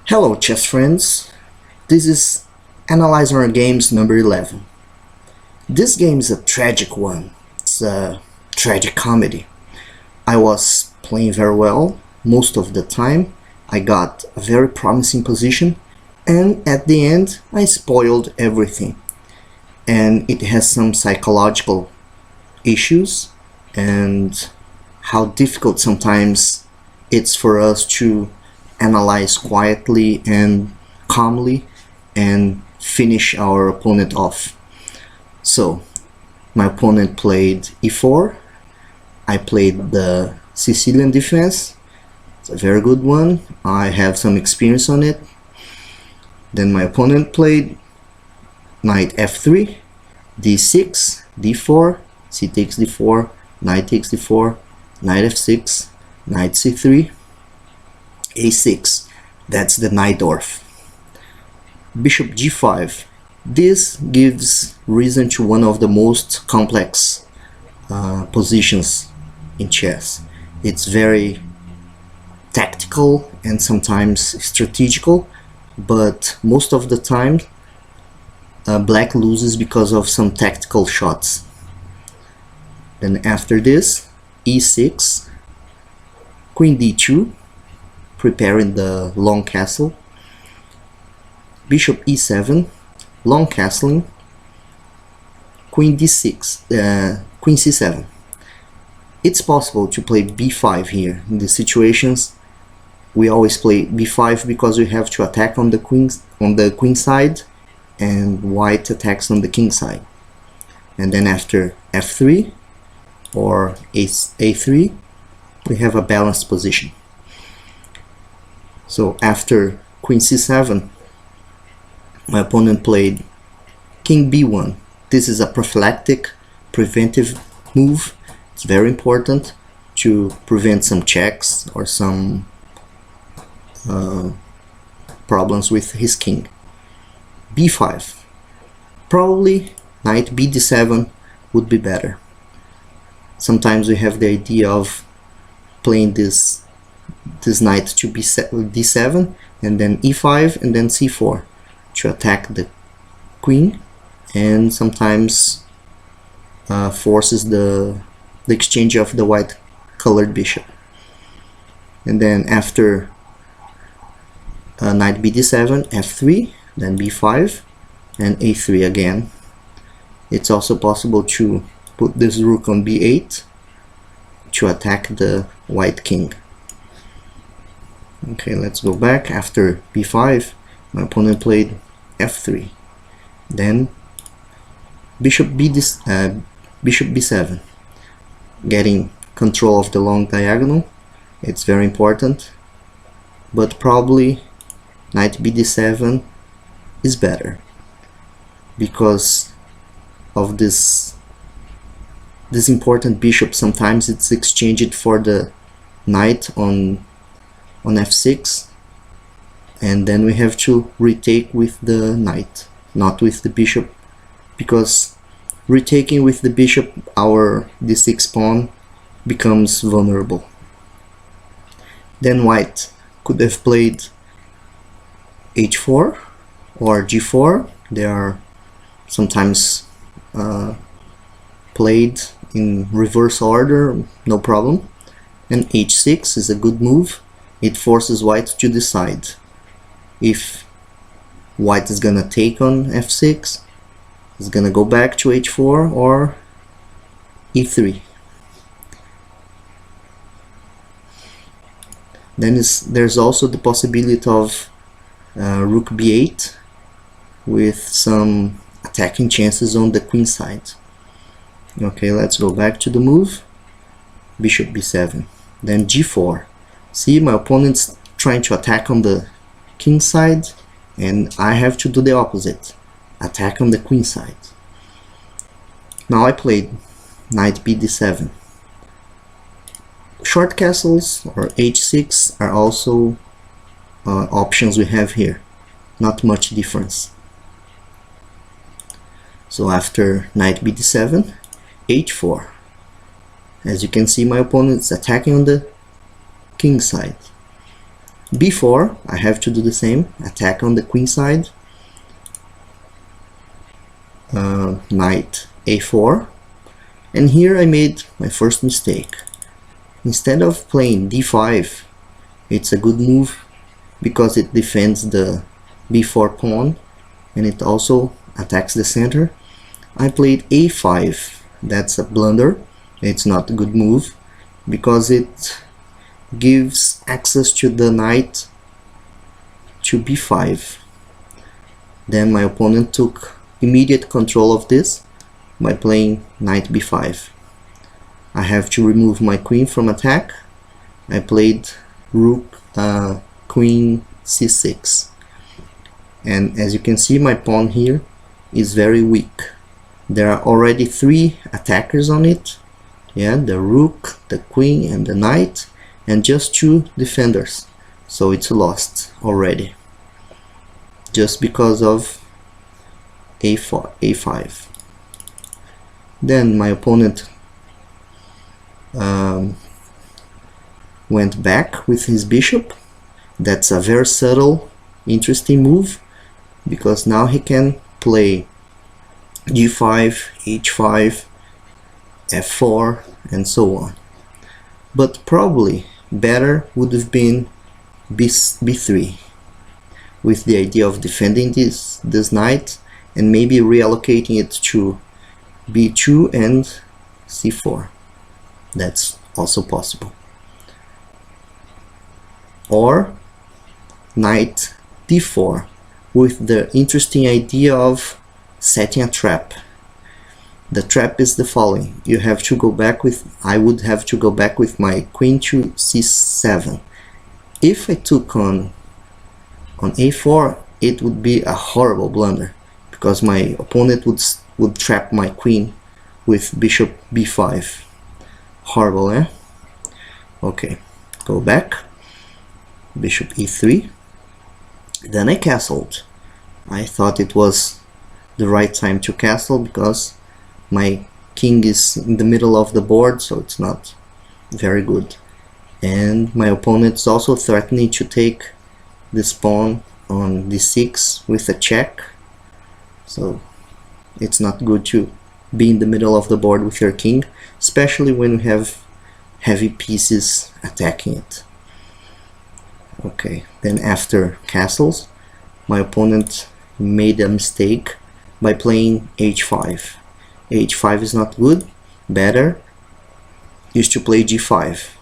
Hello chess friends, this is Analyze Our Games number 11. This game is a tragic one, it's a tragic comedy. I was playing very well most of the time, I got a very promising position, and at the end I spoiled everything. And it has some psychological issues and how difficult sometimes it's for us to analyze quietly and calmly and finish our opponent off. So my opponent played e4, I played the Sicilian defense. It's a very good one, I have some experience on it. Then my opponent played knight f3, d6, d4, c takes d4, knight takes d4, knight f6, knight c3, a6, that's the Najdorf. Bishop g5, this gives reason to one of the most complex positions in chess. It's very tactical and sometimes strategical, but most of the time black loses because of some tactical shots. Then after this, e6, queen d2, preparing the long castle, bishop e7, long castling, queen d6, queen c7. It's possible to play b5 here. In these situations we always play b5 because we have to attack on the queen side and white attacks on the king side. And then after f3 or a3 we have a balanced position. So after queen c7, my opponent played king b1. This is a prophylactic, preventive move. It's very important to prevent some checks or some problems with his king. b5. Probably knight bd7 would be better. Sometimes we have the idea of playing this knight to d7 and then e5 and then c4 to attack the queen, and sometimes forces the exchange of the white colored bishop. And then after knight bd7, f3, then b5 and a3 again. It's also possible to put this rook on b8 to attack the white king. Okay, let's go back. After b5, my opponent played f3, then bishop b7, getting control of the long diagonal. It's very important, but probably knight bd7 is better because of this important bishop. Sometimes it's exchanged for the knight on f6, and then we have to retake with the knight, not with the bishop, because retaking with the bishop our d6 pawn becomes vulnerable. Then white could have played h4 or g4. They are sometimes played in reverse order, no problem. And h6 is a good move. It forces white to decide if white is gonna take on f6, is gonna go back to h4 or e3. Then there's also the possibility of rook b8 with some attacking chances on the queen side. Okay, let's go back to the move. Bishop b7, then g4. See, my opponent's trying to attack on the king side, and I have to do the opposite, attack on the queen side. Now I played knight bd7. Short castles or h6 are also options we have here, not much difference. So after knight bd7, h4. As you can see, my opponent is attacking on the king side. b4, I have to do the same, attack on the queen side. Knight a4, and here I made my first mistake. Instead of playing d5, it's a good move because it defends the b4 pawn and it also attacks the center. I played a5. That's a blunder. It's not a good move because it gives access to the knight to b5. Then my opponent took immediate control of this by playing knight b5. I have to remove my queen from attack. I played rook queen c6, and as you can see, my pawn here is very weak. There are already 3 attackers on it, yeah, the rook, the queen and the knight, and just 2 defenders, so it's lost already just because of a5. Then my opponent went back with his bishop. That's a very subtle, interesting move because now he can play g5, h5, f4 and so on. But probably better would have been b3 with the idea of defending this knight and maybe reallocating it to b2 and c4. That's also possible. Or knight d4 with the interesting idea of setting a trap. The trap is the following. You have to go back with, I would have to go back with my queen to c7. If I took on a4, it would be a horrible blunder because my opponent would trap my queen with bishop b5. Horrible, eh? Okay, go back, bishop e3. Then I castled. I thought it was the right time to castle because my king is in the middle of the board, so it's not very good. And my opponent is also threatening to take this pawn on d6 with a check, so it's not good to be in the middle of the board with your king, especially when you have heavy pieces attacking it. Okay, then after castles, my opponent made a mistake by playing h5. h5 is not good. Better is to play g5.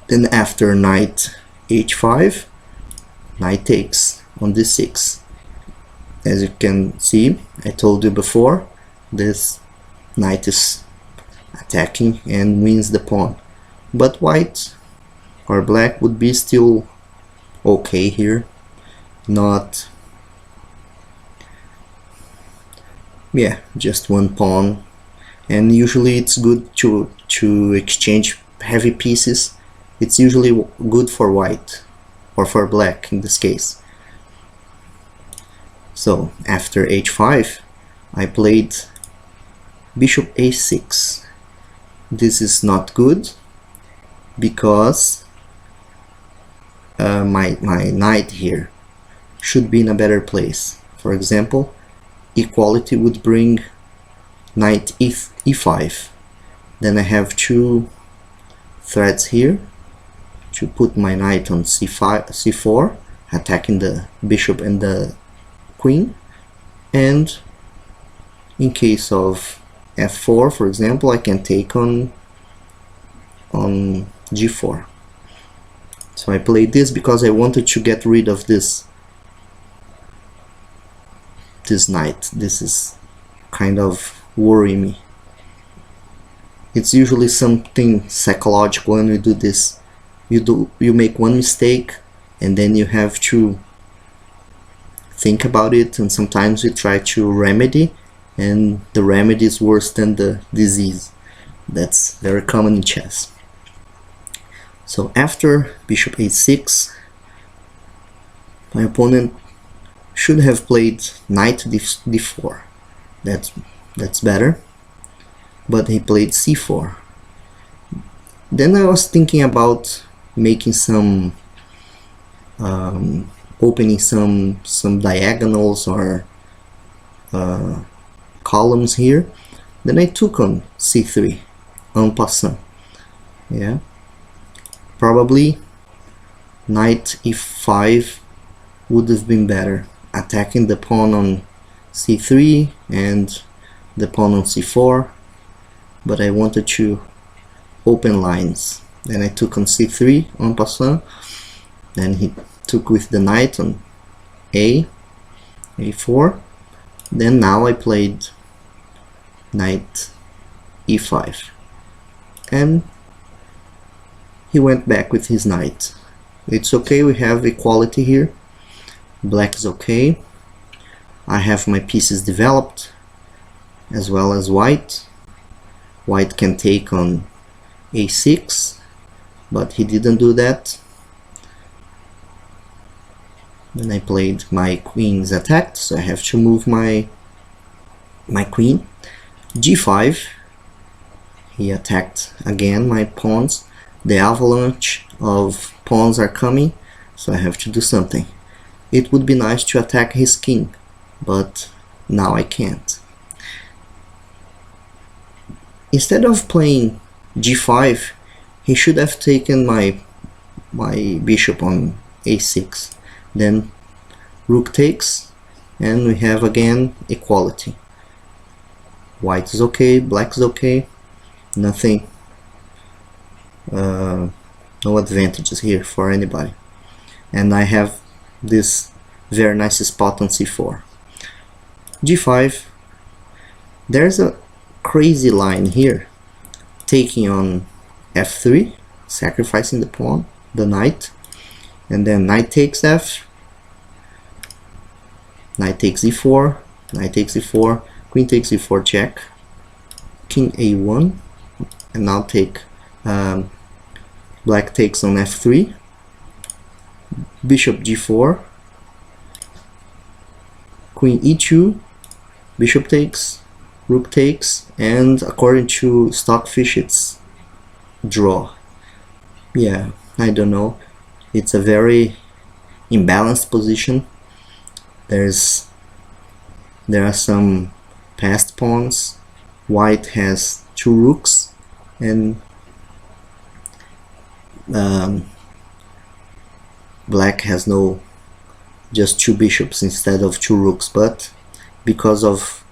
Then after knight h5, knight takes on d6. As you can see, I told you before, this knight is attacking and wins the pawn. But white or black would be still okay here. Not, yeah, just one pawn. And usually it's good to exchange heavy pieces. It's usually good for white or for black in this case. So after h5, I played bishop a6. This is not good because my knight here should be in a better place. For example, equality would bring knight e5. Then I have 2 threads here to put my knight on c4, attacking the bishop and the queen. And in case of f4, for example, I can take on g4. So I played this because I wanted to get rid of this knight. This is kind of worrying me. It's usually something psychological when we do this. You make one mistake and then you have to think about it, and sometimes we try to remedy, and the remedy is worse than the disease. That's very common in chess. So after bishop a6, my opponent should have played knight d4. That's better, but he played c4. Then I was thinking about making some opening some diagonals or columns here. Then I took on c3 en passant. Yeah, probably knight e5 would have been better, attacking the pawn on c3 and the pawn on c4, but I wanted to open lines. Then I took on c3 en passant. Then he took with the knight on a4. Then now I played knight e5, and he went back with his knight. It's okay, we have equality here. Black is okay. I have my pieces developed, as well as white. White can take on a6, but he didn't do that. Then I played my queen's attacked, so I have to move my queen. g5, he attacked again my pawns. The avalanche of pawns are coming, so I have to do something. It would be nice to attack his king, but now I can't. Instead of playing g5, he should have taken my bishop on a6. Then rook takes, and we have again equality. White is okay, black is okay, nothing, no advantages here for anybody. And I have this very nice spot on c4. g5, there's a crazy line here, taking on f3, sacrificing the pawn, the knight, and then knight takes f, knight takes e4, knight takes e4, queen takes e4 check, king a1, and now take black takes on f3, bishop g4, queen e2, bishop takes, rook takes, and according to Stockfish it's draw. Yeah, I don't know, it's a very imbalanced position. There are some passed pawns. White has two rooks, and black has just two bishops instead of two rooks, but because of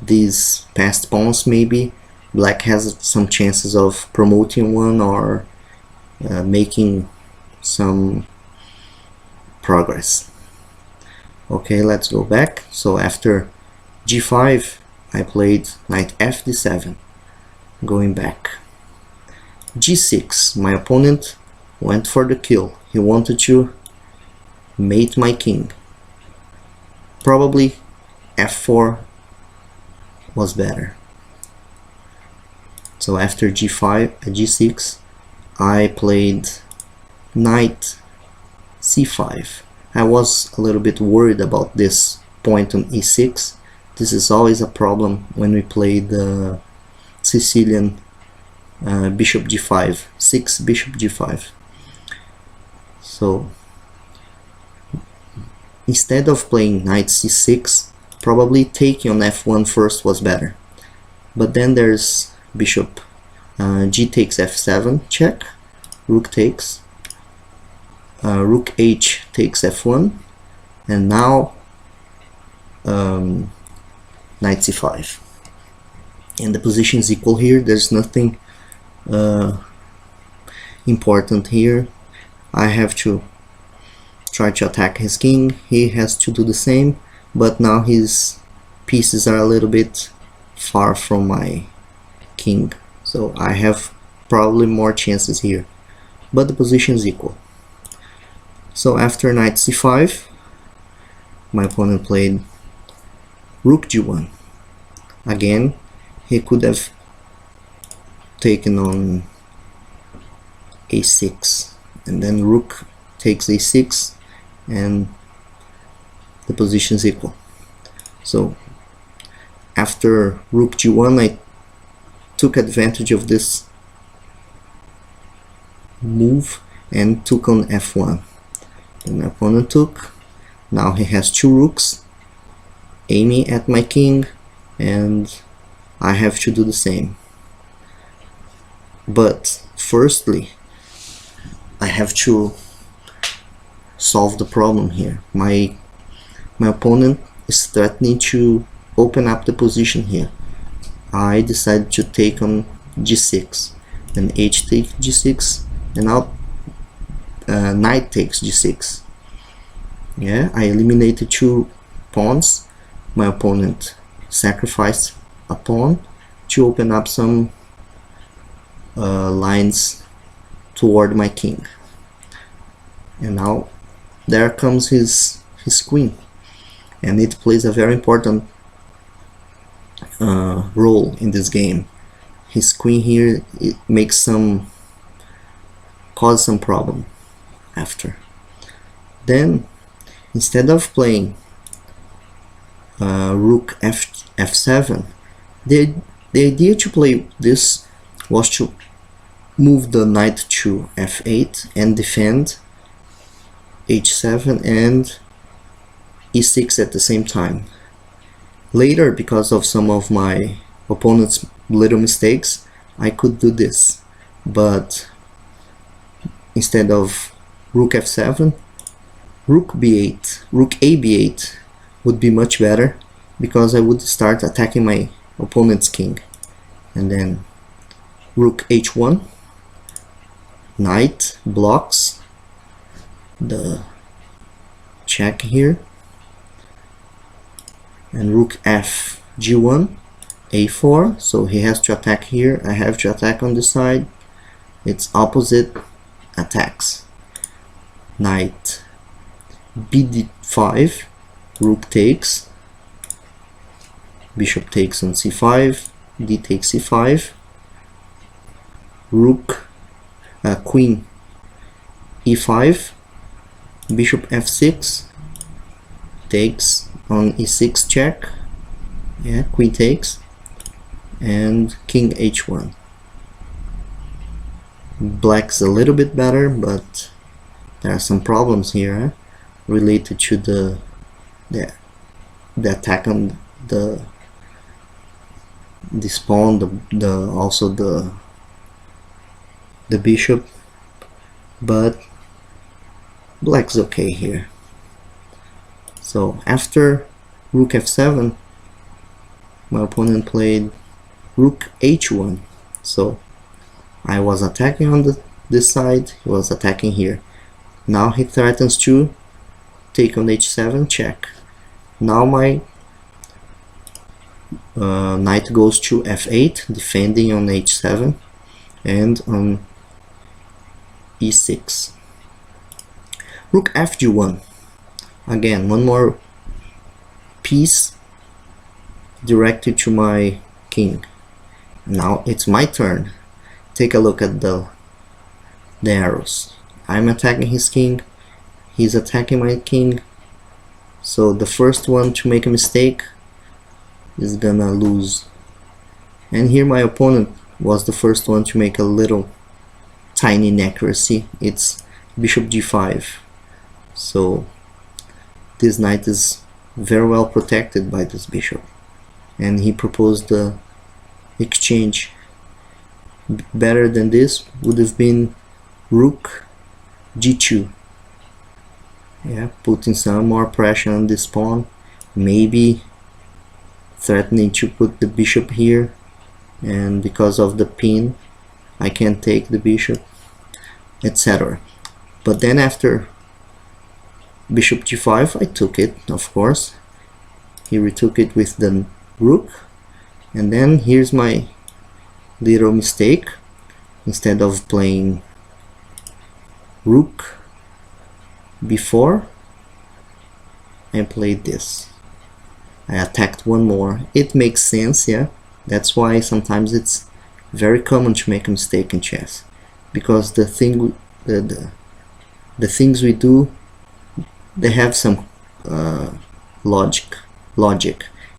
these passed pawns, maybe black has some chances of promoting one or making some progress. Okay, let's go back. So after g5, I played knight f d7, going back. g6, my opponent went for the kill. He wanted to mate my king. Probably f4 was better. So after g6, I played knight c5. I was a little bit worried about this point on e6. This is always a problem when we play the Sicilian bishop g5, 6 bishop g5. So instead of playing knight c6, probably taking on f1 first was better. But then there's bishop g takes f7 check, rook takes, rook h takes f1, and now knight c5, and the position is equal here. There's nothing important here. I have to try to attack his king, he has to do the same, but now his pieces are a little bit far from my king, so I have probably more chances here, but the position is equal. So after knight c5, my opponent played rook g1. Again, he could have taken on a6, and then rook takes a6, and the position is equal. So after rook g1, I took advantage of this move and took on f1. And my opponent took. Now he has 2 rooks aiming at my king, and I have to do the same. But firstly, I have to solve the problem here. My opponent is threatening to open up the position here. I decided to take on g6, then h takes g6, and now knight takes g6. Yeah, I eliminated 2 pawns. My opponent sacrificed a pawn to open up some lines toward my king. And now there comes his queen, and it plays a very important role in this game. His queen here, it makes cause some problem after. Then instead of playing rook f7, the idea to play this was to move the knight to f8 and defend h7 and e6 at the same time. Later, because of some of my opponent's little mistakes, I could do this, but instead of rook f7, rook b8, rook a b8 would be much better, because I would start attacking my opponent's king. And then rook h1, knight blocks the check here, and rook f g1, a4, so he has to attack here, I have to attack on this side. It's opposite attacks. Knight bd5, rook takes, bishop takes on c5, d takes c5, rook queen e5, bishop f6, takes on e6 check, yeah, queen takes, and king h1. Black's a little bit better, but there are some problems here related to the attack on this pawn, also the bishop, but black's okay here. So after rook f7, my opponent played rook h1, so I was attacking on this side, he was attacking here. Now he threatens to take on h7, check. Now my knight goes to f8, defending on h7 and on e6. Rook fg1, again one more piece directed to my king. Now it's my turn. Take a look at the arrows. I'm attacking his king, he's attacking my king, so the first one to make a mistake is gonna lose. And here my opponent was the first one to make a little tiny inaccuracy. It's bishop g5, so this knight is very well protected by this bishop, and he proposed the exchange. Better than this would have been rook g2, yeah, putting some more pressure on this pawn, maybe threatening to put the bishop here, and because of the pin I can't take the bishop, etc. But then after bishop g5, I took it, of course. He retook it with the rook, and then here's my little mistake. Instead of playing rook b4, I played this. I attacked one more. It makes sense, yeah. That's why sometimes it's very common to make a mistake in chess, because the things we do, they have some logic,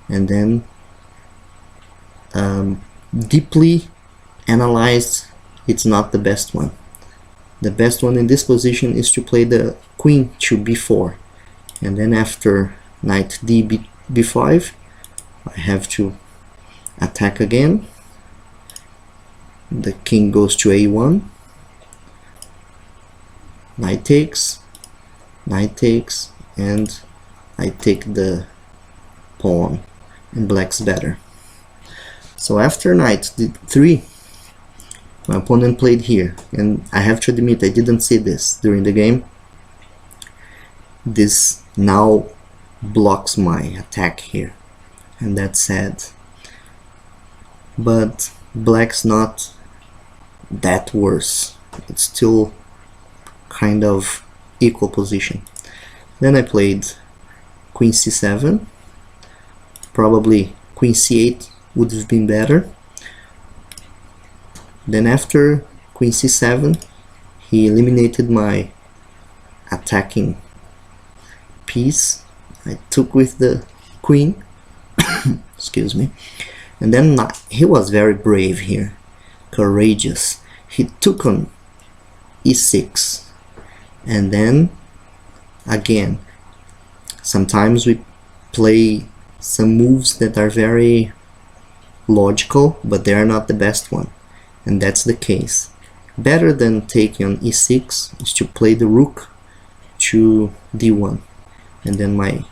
and then deeply analyzed, it's not the best one. The best one in this position is to play the queen to b4, and then after knight b5 I have to attack again. The king goes to a1, knight takes, and I take the pawn, and black's better. So after knight d3, my opponent played here, and I have to admit I didn't see this during the game. This now blocks my attack here, and that's sad. But black's not that worse. It's still kind of equal position. Then I played queen c7. Probably queen c8 would have been better. Then after queen c7, he eliminated my attacking piece. I took with the queen, excuse me, and then he was very brave here, courageous. He took on e6, and then again, sometimes we play some moves that are very logical, but they are not the best one. And that's the case. Better than taking on e6 is to play the rook to d1, and then my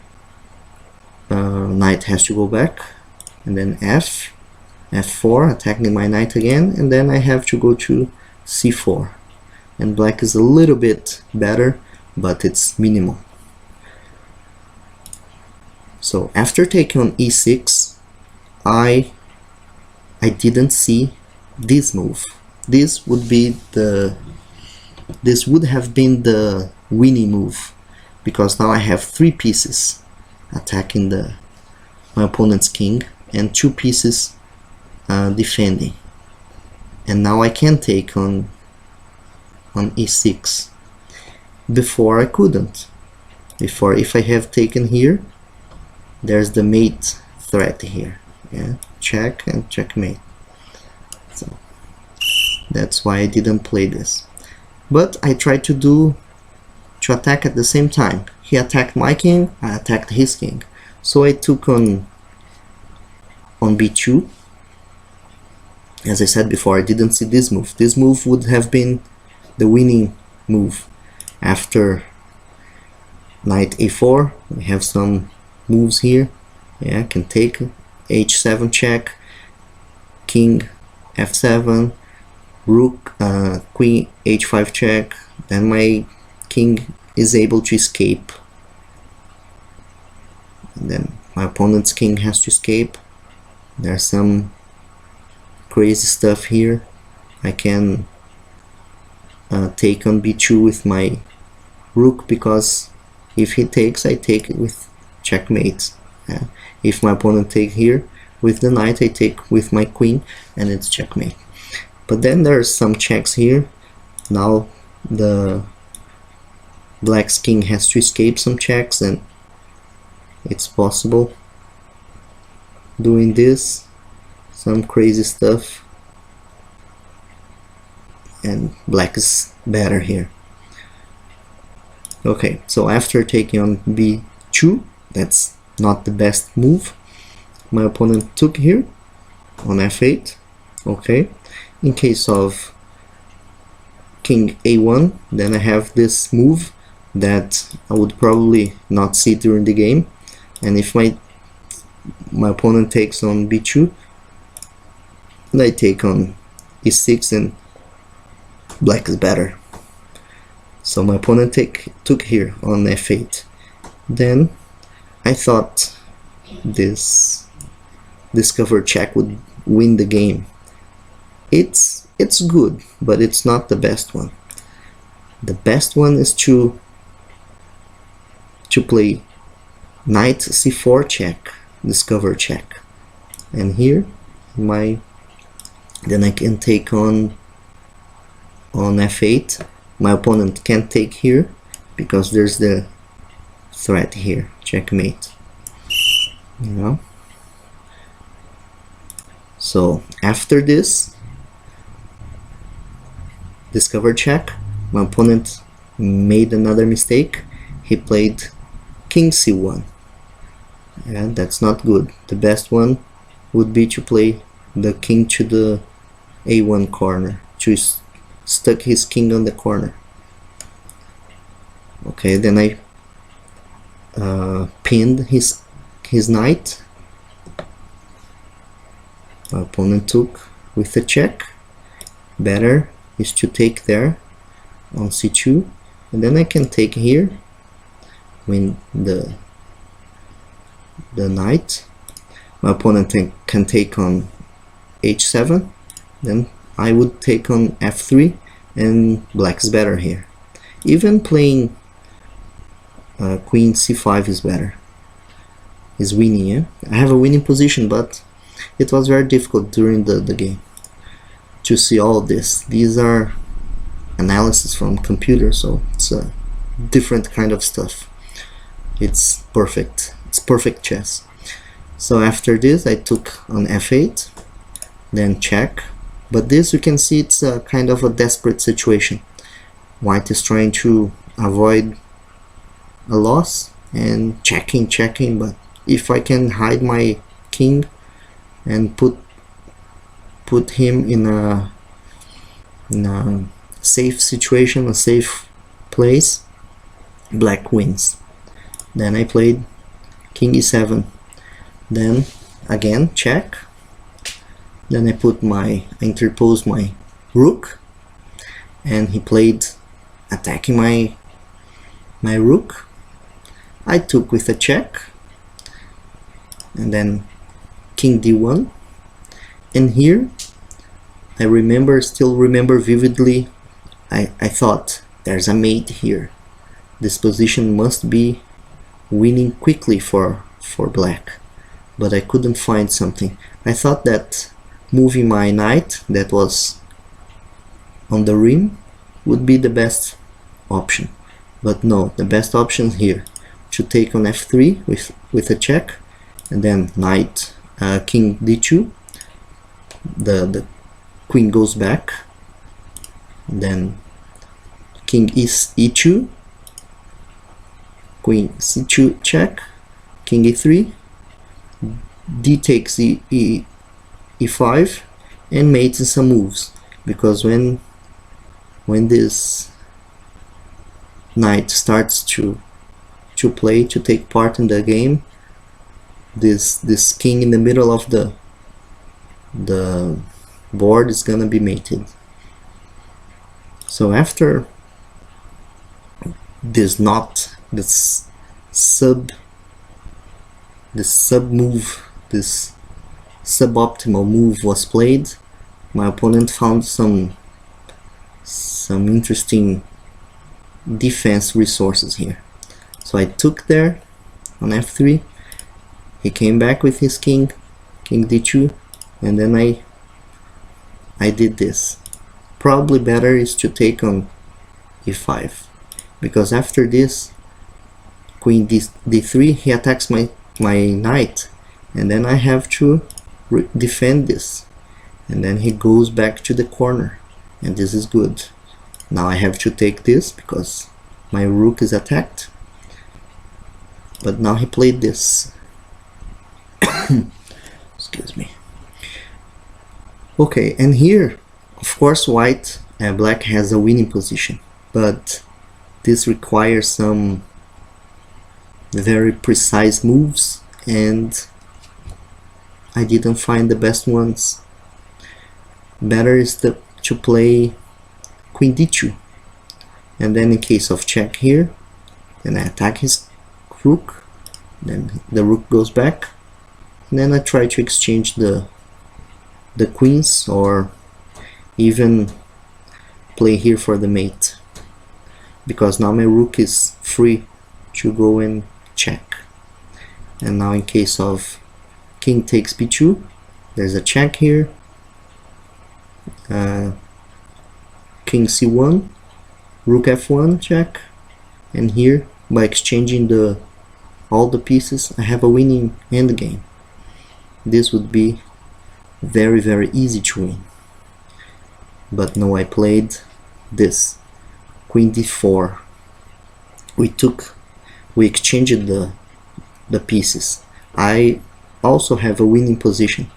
knight has to go back, and then f4, attacking my knight again, and then I have to go to c4, and black is a little bit better, but it's minimal. So after taking on e6, I didn't see this move. This would have been the winning move, because now I have 3 pieces attacking my opponent's king and 2 pieces defending, and now I can take on e6. Before I couldn't. Before, if I have taken here, there's the mate threat here. Yeah, check and checkmate. So that's why I didn't play this. But I tried to attack at the same time. He attacked my king, I attacked his king. So I took on b2. As I said before, I didn't see this move. This move would have been the winning move. After knight a4, we have some moves here. Yeah, I can take h7 check, king f7, rook, queen h5 check. Then my king is able to escape, and then my opponent's king has to escape. There's some crazy stuff here. I can take on b2 with my rook, because if he takes, I take it with checkmate. If my opponent take here with the knight, I take with my queen, and it's checkmate. But then there's some checks here. Now the black's king has to escape some checks, and it's possible doing this, some crazy stuff, and black is better here. Okay, so after taking on b2, that's not the best move. My opponent took here on f8. Okay, in case of king a1, then I have this move that I would probably not see during the game, and if my opponent takes on b2, and I take on e6, and black is better. So my opponent took here on f8. Then I thought this cover check would win the game. It's good, but it's not the best one. The best one is to play knight c4 check, discover check, and here then I can take on f8. My opponent can't take here because there's the threat here, checkmate. You know. So after this discover check, My opponent made another mistake. He played king c1, and that's not good. The best one would be to play the king to the a1 corner, to stuck his king on the corner. Okay, then I pinned his knight. My opponent took with a check. Better is to take there on c2, and then I can take here, win the knight. My opponent can take on h7, then I would take on f3, and black's better here. Even playing queen c5 is better, is winning. Yeah? I have a winning position, but it was very difficult during the game to see all this. These are analysis from computer, so it's a different kind of stuff. It's perfect. It's perfect chess. So after this I took on f8, then check. But this, you can see, it's a kind of a desperate situation. White is trying to avoid a loss and checking, but if I can hide my king and put him in a safe situation, a safe place, black wins. Then I played king e7, then again check, then I interposed my rook, and he played attacking my rook. I took with a check, and then king d1, and here I still remember vividly, I thought there's a mate here. This position must be winning quickly for black, but I couldn't find something. I thought that moving my knight that was on the rim would be the best option, but no, the best option here to take on f3 with a check, and then knight king d2, the queen goes back, then king e2, queen c2 check, king e3, d takes e5, and mates some moves, because when this knight starts to take part in the game, this king in the middle of the board is gonna be mated. So after this suboptimal move was played, my opponent found some interesting defense resources here. So I took there on f3, he came back with his king d2, and then I did this. Probably better is to take on e5, because after this queen d3, he attacks my knight, and then I have to defend this, and then he goes back to the corner, and this is good. Now I have to take this because my rook is attacked, but now he played this. Excuse me. Okay, and here of course black has a winning position, but this requires some very precise moves, and I didn't find the best ones. Better is to play queen d2, and then in case of check here, then I attack his rook, then the rook goes back, and then I try to exchange the queens, or even play here for the mate, because now my rook is free to go and check. And now in case of king takes b2, there's a check here, king c1, rook f1 check, and here by exchanging all the pieces I have a winning endgame. This would be very, very easy to win, but no, I played this queen d4. We exchanged the pieces. I also have a winning position,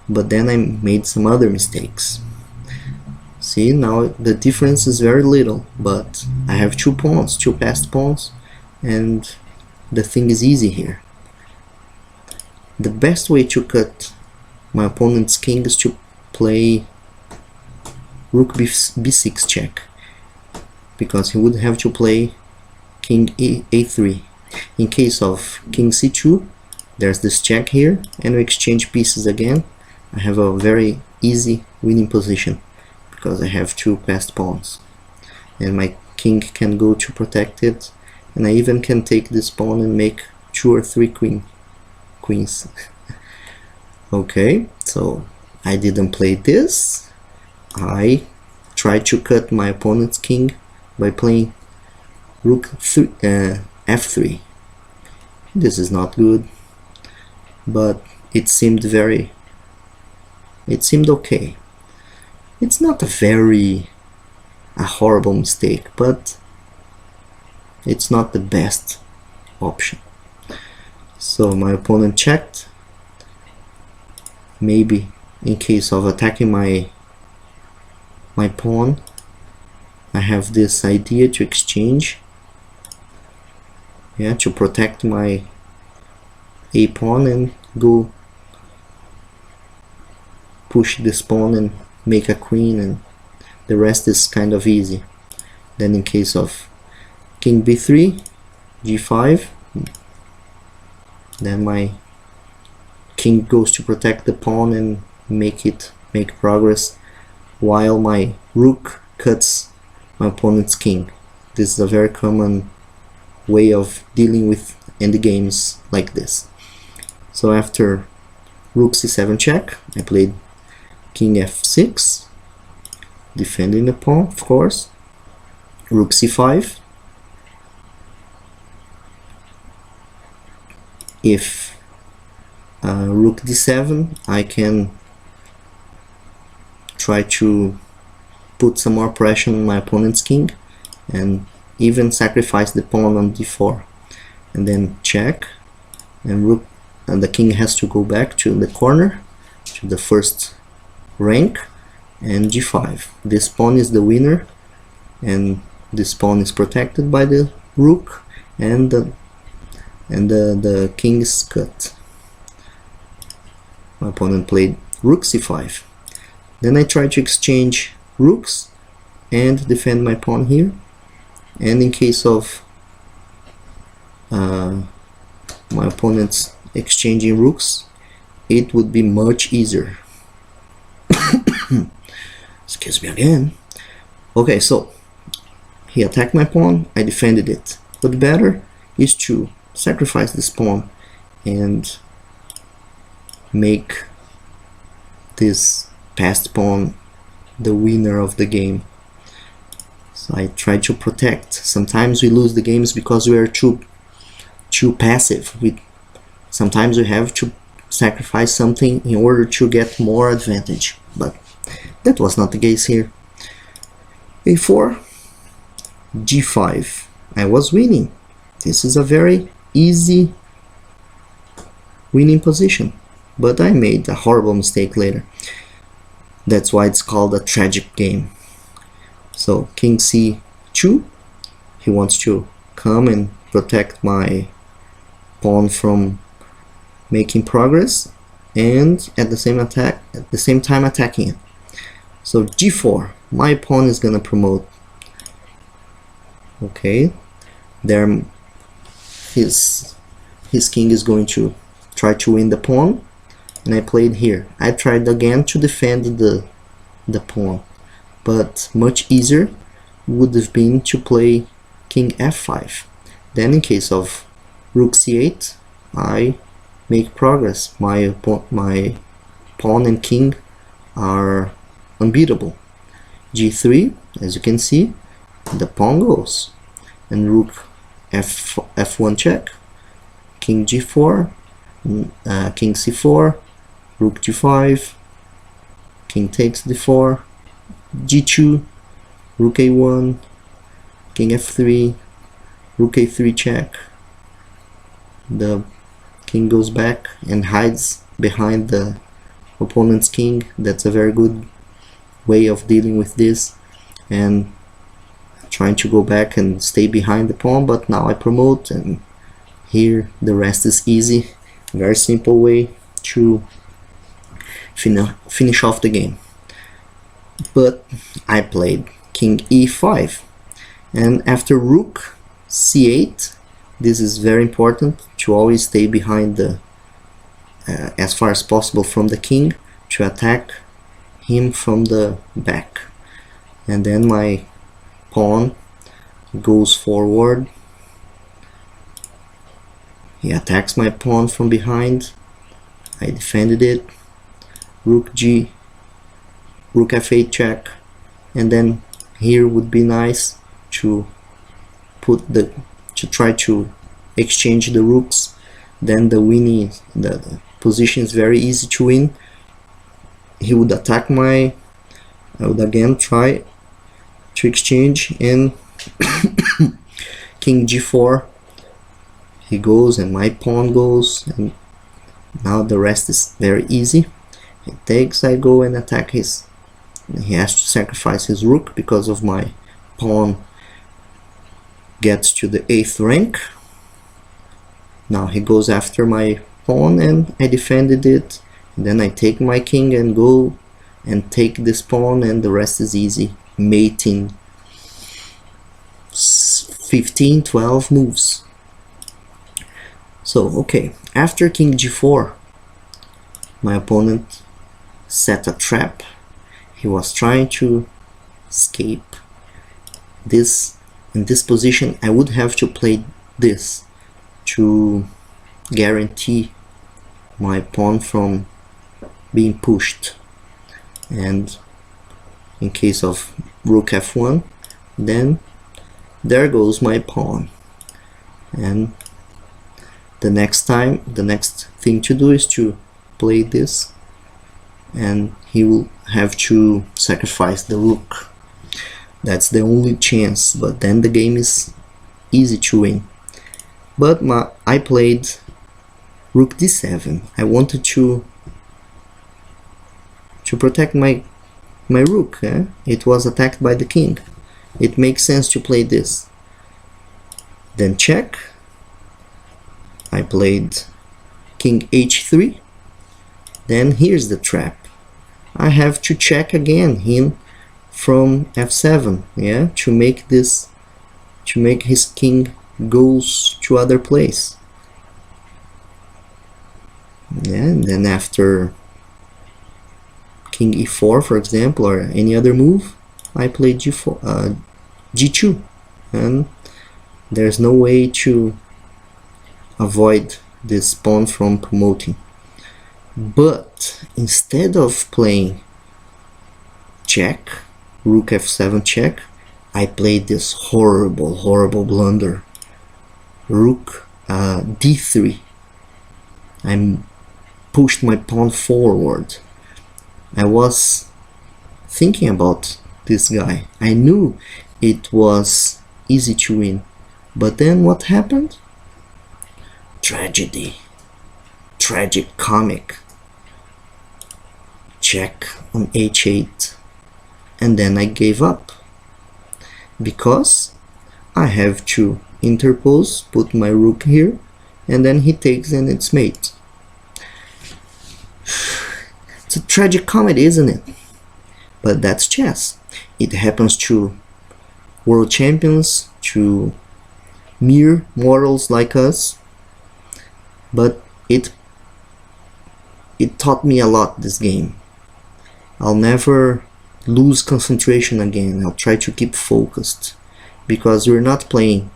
but then I made some other mistakes. See, now the difference is very little, but I have two pawns, two passed pawns, and the thing is easy here. The best way to cut my opponent's king is to play rook b6 check, because he would have to play king a3. In case of king c2, there's this check here, and we exchange pieces again. I have a very easy winning position because I have two passed pawns, and my king can go to protect it, and I even can take this pawn and make 2 or 3 queens. Okay, so I didn't play this. I tried to cut my opponent's king by playing rook f3. This is not good, but it seemed okay. It's not a horrible mistake, but it's not the best option. So my opponent checked. Maybe in case of attacking my pawn, I have this idea to exchange, to protect my a pawn and go push this pawn and make a queen, and the rest is kind of easy. Then in case of king b3, g5, then my king goes to protect the pawn and make progress, while my rook cuts my opponent's king. This is a very common way of dealing with endgames like this. So after rook c7 check, I played king f6, defending the pawn, of course. Rook c5. If rook d7, I can try to put some more pressure on my opponent's king and even sacrifice the pawn on d4, and then check, and the king has to go back to the corner, to the first rank, and g5. This pawn is the winner, and this pawn is protected by the rook, and the king is cut. My opponent played rook c5. Then I tried to exchange rooks and defend my pawn here, and in case of my opponent's exchanging rooks, it would be much easier. Excuse me again. Okay, so he attacked my pawn, I defended it, but better is to sacrifice this pawn and make this passed pawn the winner of the game. So I try to protect. Sometimes we lose the games because we are too passive. Sometimes we have to sacrifice something in order to get more advantage, but that was not the case here. a4, g5. I was winning. This is a very easy winning position, but I made a horrible mistake later. That's why it's called a tragic game. So king c2, he wants to come and protect my pawn from making progress, and at the same time attacking it. So g4, my pawn is gonna promote. Okay, there his king is going to try to win the pawn, and I played here. I tried again to defend the pawn, but much easier would have been to play king f5. Then in case of rook c8, I make progress. My pawn and king are unbeatable. g3, as you can see, the pawn goes, and rook f1 check, king g4, king c4, rook g5, king takes d4, g2, rook a1, king f3, rook a3 check. The king goes back and hides behind the opponent's king. That's a very good way of dealing with this, and trying to go back and stay behind the pawn, but now I promote, and here the rest is easy. Very simple way to finish off the game. But I played king e5, and after rook c8, this is very important to always stay behind the as far as possible from the king to attack him from the back. And then my pawn goes forward. He attacks my pawn from behind. I defended it. Rook f8 check, and then here would be nice to try to exchange the rooks. Then the position is very easy to win. He would attack I would again try to exchange, and king g4, he goes and my pawn goes, and now the rest is very easy. He takes, I go and attack his. He has to sacrifice his rook because of my pawn gets to the 8th rank. Now he goes after my pawn and I defended it. And then I take my king and go and take this pawn, and the rest is easy. Mating 15, 12 moves. So okay, after king g4, my opponent set a trap. He was trying to escape this. In this position I would have to play this to guarantee my pawn from being pushed, and in case of rook f1, then there goes my pawn. And the next thing to do is to play this, and he will have to sacrifice the rook. That's the only chance, but then the game is easy to win. But I played rook d7. I wanted to protect my rook. It was attacked by the king. It makes sense to play this. Then check. I played king h3. Then here's the trap. I have to check again him from f7, to make his king goes to other place. And then after king e4, for example, or any other move, I play g2, and there's no way to avoid this pawn from promoting. But instead of playing check, rook f7 check, I played this horrible blunder, rook d3. I pushed my pawn forward. I was thinking about this guy. I knew it was easy to win, but then what happened? Tragedy, tragic comic. Check on h8, and then I gave up because I have to interpose, put my rook here, and then he takes and it's mate. It's a tragic comedy, isn't it? But that's chess. It happens to world champions, to mere mortals like us, but it taught me a lot, this game. I'll never lose concentration again. I'll try to keep focused, because we're not playing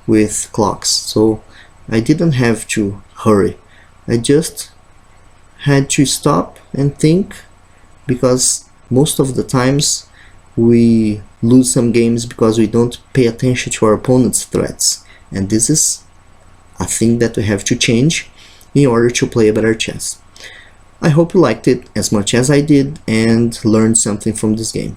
with clocks, so I didn't have to hurry. I just had to stop and think, because most of the times we lose some games because we don't pay attention to our opponent's threats, and this is a thing that we have to change in order to play a better chess. I hope you liked it as much as I did and learned something from this game.